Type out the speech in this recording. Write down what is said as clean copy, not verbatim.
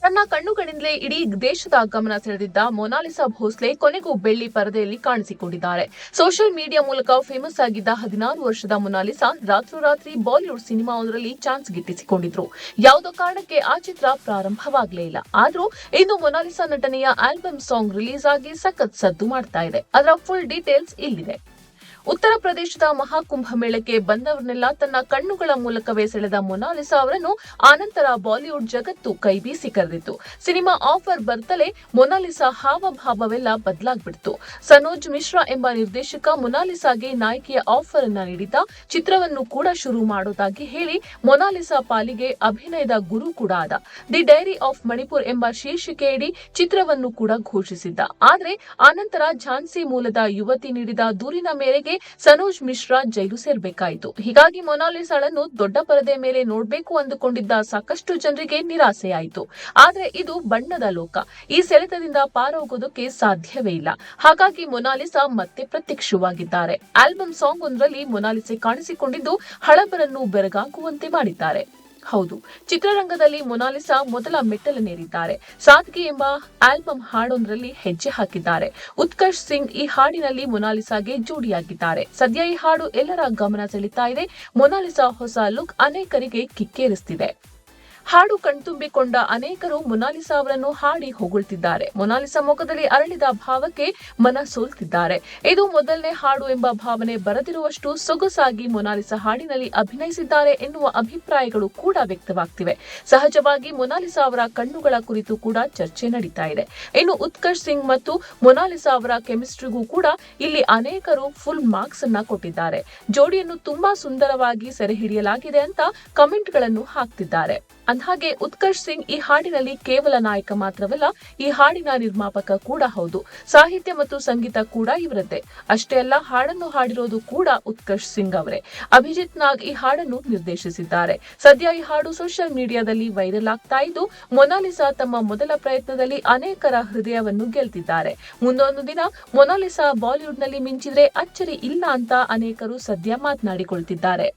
ತನ್ನ ಕಣ್ಣುಗಳಿಂದಲೇ ಇಡೀ ದೇಶದ ಗಮನ ಸೆಳೆದಿದ್ದ ಮೊನಾಲಿಸಾ ಭೋಸ್ಲೆ ಕೊನೆಗೂ ಬೆಳ್ಳಿ ಪರದೆಯಲ್ಲಿ ಕಾಣಿಸಿಕೊಂಡಿದ್ದಾರೆ. ಸೋಷಿಯಲ್ ಮೀಡಿಯಾ ಮೂಲಕ ಫೇಮಸ್ ಆಗಿದ್ದ 16 ವರ್ಷದ ಮೊನಾಲಿಸಾ ರಾತ್ರೋರಾತ್ರಿ ಬಾಲಿವುಡ್ ಸಿನಿಮಾವೊಂದರಲ್ಲಿ ಚಾನ್ಸ್ ಗಿಟ್ಟಿಸಿಕೊಂಡಿದ್ರು. ಯಾವುದೋ ಕಾರಣಕ್ಕೆ ಆ ಚಿತ್ರ ಪ್ರಾರಂಭವಾಗಲೇ ಇಲ್ಲ. ಆದ್ರೂ ಇಂದು ಮೊನಾಲಿಸಾ ನಟನೆಯ ಆಲ್ಬಮ್ ಸಾಂಗ್ ರಿಲೀಸ್ ಆಗಿ ಸಖತ್ ಸದ್ದು ಮಾಡ್ತಾ ಇದೆ. ಅದರ ಫುಲ್ ಡೀಟೇಲ್ಸ್ ಇಲ್ಲಿದೆ. ಉತ್ತರ ಪ್ರದೇಶದ ಮಹಾಕುಂಭಮೇಳಕ್ಕೆ ಬಂದವರನ್ನೆಲ್ಲ ತನ್ನ ಕಣ್ಣುಗಳ ಮೂಲಕವೇ ಸೆಳೆದ ಮೊನಾಲಿಸಾ ಅವರನ್ನು ಆನಂತರ ಬಾಲಿವುಡ್ ಜಗತ್ತು ಕೈಬೀಸಿ ಕರೆದಿತ್ತು. ಸಿನಿಮಾ ಆಫರ್ ಬರ್ತಲೇ ಮೊನಾಲಿಸಾ ಹಾವಭಾವವೆಲ್ಲ ಬದಲಾಗ್ಬಿಡ್ತು. ಸನೋಜ್ ಮಿಶ್ರಾ ಎಂಬ ನಿರ್ದೇಶಕ ಮೊನಾಲಿಸಾಗೆ ನಾಯಕಿಯ ಆಫರ್ ಅನ್ನ ನೀಡಿದ್ದ. ಚಿತ್ರವನ್ನು ಕೂಡ ಶುರು ಮಾಡೋದಾಗಿ ಹೇಳಿ ಮೊನಾಲಿಸಾ ಪಾಲಿಗೆ ಅಭಿನಯದ ಗುರು ಕೂಡ ಆದ. ದಿ ಡೈರಿ ಆಫ್ ಮಣಿಪುರ್ ಎಂಬ ಶೀರ್ಷಿಕೆಯಡಿ ಚಿತ್ರವನ್ನು ಕೂಡ ಘೋಷಿಸಿದ್ದ. ಆದ್ರೆ ಆನಂತರ ಝಾನ್ಸಿ ಮೂಲದ ಯುವತಿ ನೀಡಿದ ದೂರಿನ ಮೇರೆಗೆ ಸನೋಜ್ ಮಿಶ್ರಾ ಜೈಲು ಸೇರ್ಬೇಕಾಯಿತು. ಹೀಗಾಗಿ ಮೊನಾಲಿಸಾಳನ್ನು ದೊಡ್ಡ ಪರದೆ ಮೇಲೆ ನೋಡಬೇಕು ಅಂದುಕೊಂಡಿದ್ದ ಸಾಕಷ್ಟು ಜನರಿಗೆ ನಿರಾಸೆಯಾಯಿತು. ಆದ್ರೆ ಇದು ಬಣ್ಣದ ಲೋಕ. ಈ ಸೆಳೆತದಿಂದ ಪಾರೋಗೋದಕ್ಕೆ ಸಾಧ್ಯವೇ ಇಲ್ಲ. ಹಾಗಾಗಿ ಮೊನಾಲಿಸಾ ಮತ್ತೆ ಪ್ರತ್ಯಕ್ಷವಾಗಿದ್ದಾರೆ. ಆಲ್ಬಮ್ ಸಾಂಗ್ ಒಂದರಲ್ಲಿ ಮೊನಾಲಿಸೆ ಕಾಣಿಸಿಕೊಂಡಿದ್ದು ಹಳಬರನ್ನು ಬೆರಗಾಗುವಂತೆ ಮಾಡಿದ್ದಾರೆ. ಹೌದು, ಚಿತ್ರರಂಗದಲ್ಲಿ ಮೊನಾಲಿಸಾ ಮೊದಲ ಮೆಟ್ಟಲನ್ನೇರಿದ್ದಾರೆ. ಸಾದ್ಗಿ ಎಂಬ ಆಲ್ಬಮ್ ಹಾಡೊಂದರಲ್ಲಿ ಹೆಜ್ಜೆ ಹಾಕಿದ್ದಾರೆ. ಉತ್ಕರ್ಷ್ ಸಿಂಗ್ ಈ ಹಾಡಿನಲ್ಲಿ ಮೊನಾಲಿಸಾಗೆ ಜೋಡಿಯಾಗಿದ್ದಾರೆ. ಸದ್ಯ ಈ ಹಾಡು ಎಲ್ಲರ ಗಮನ ಸೆಳೀತಾ ಇದೆ. ಮೊನಾಲಿಸಾ ಹೊಸ ಲುಕ್ ಅನೇಕರಿಗೆ ಕಿಕ್ಕೇರಿಸ್ತಿದೆ. ಹಾಡು ಕಣ್ತುಂಬಿಕೊಂಡ ಅನೇಕರು ಮೊನಾಲಿಸಾ ಅವರನ್ನು ಹಾಡಿ ಹೊಗಳ್ತಿದ್ದಾರೆ. ಮೊನಾಲಿಸಾ ಮುಖದಲ್ಲಿ ಅರಳಿದ ಭಾವಕ್ಕೆ ಮನ ಸೋಲ್ತಿದ್ದಾರೆ. ಇದು ಮೊದಲನೇ ಹಾಡು ಎಂಬ ಭಾವನೆ ಬರದಿರುವಷ್ಟು ಸೊಗಸಾಗಿ ಮೊನಾಲಿಸಾ ಹಾಡಿನಲ್ಲಿ ಅಭಿನಯಿಸಿದ್ದಾರೆ ಎನ್ನುವ ಅಭಿಪ್ರಾಯಗಳು ಕೂಡ ವ್ಯಕ್ತವಾಗ್ತಿವೆ. ಸಹಜವಾಗಿ ಮೊನಾಲಿಸಾ ಅವರ ಕಣ್ಣುಗಳ ಕುರಿತು ಕೂಡ ಚರ್ಚೆ ನಡೀತಾ ಇದೆ. ಇನ್ನು ಉತ್ಕರ್ಷ್ ಸಿಂಗ್ ಮತ್ತು ಮೊನಾಲಿಸಾ ಅವರ ಕೆಮಿಸ್ಟ್ರಿಗೂ ಕೂಡ ಇಲ್ಲಿ ಅನೇಕರು ಫುಲ್ ಮಾರ್ಕ್ಸ್ ಅನ್ನ ಕೊಟ್ಟಿದ್ದಾರೆ. ಜೋಡಿಯನ್ನು ತುಂಬಾ ಸುಂದರವಾಗಿ ಸೆರೆ ಹಿಡಿಯಲಾಗಿದೆ ಅಂತ ಕಮೆಂಟ್ಗಳನ್ನು ಹಾಕ್ತಿದ್ದಾರೆ. ಅಂದಹಾಗೆ ಉತ್ಕರ್ಷ್ ಸಿಂಗ್ ಈ ಹಾಡಿನಲ್ಲಿ ಕೇವಲ ನಾಯಕ ಮಾತ್ರವಲ್ಲ, ಈ ಹಾಡಿನ ನಿರ್ಮಾಪಕ ಕೂಡ ಹೌದು. ಸಾಹಿತ್ಯ ಮತ್ತು ಸಂಗೀತ ಕೂಡ ಇವರದ್ದೇ. ಅಷ್ಟೇ ಅಲ್ಲ, ಹಾಡನ್ನು ಹಾಡಿರೋದು ಕೂಡ ಉತ್ಕರ್ಷ್ ಸಿಂಗ್ ಅವರೇ. ಅಭಿಜಿತ್ ನಾಗ್ ಈ ಹಾಡನ್ನು ನಿರ್ದೇಶಿಸಿದ್ದಾರೆ. ಸದ್ಯ ಈ ಹಾಡು ಸೋಷಿಯಲ್ ಮೀಡಿಯಾದಲ್ಲಿ ವೈರಲ್ ಆಗ್ತಾ ಇದ್ದು, ಮೊನಾಲಿಸಾ ತಮ್ಮ ಮೊದಲ ಪ್ರಯತ್ನದಲ್ಲಿ ಅನೇಕರ ಹೃದಯವನ್ನು ಗೆಲ್ತಿದ್ದಾರೆ. ಮುಂದೊಂದು ದಿನ ಮೊನಾಲಿಸಾ ಬಾಲಿವುಡ್ನಲ್ಲಿ ಮಿಂಚಿದ್ರೆ ಅಚ್ಚರಿ ಇಲ್ಲ ಅಂತ ಅನೇಕರು ಸದ್ಯ ಮಾತನಾಡಿಕೊಳ್ತಿದ್ದಾರೆ.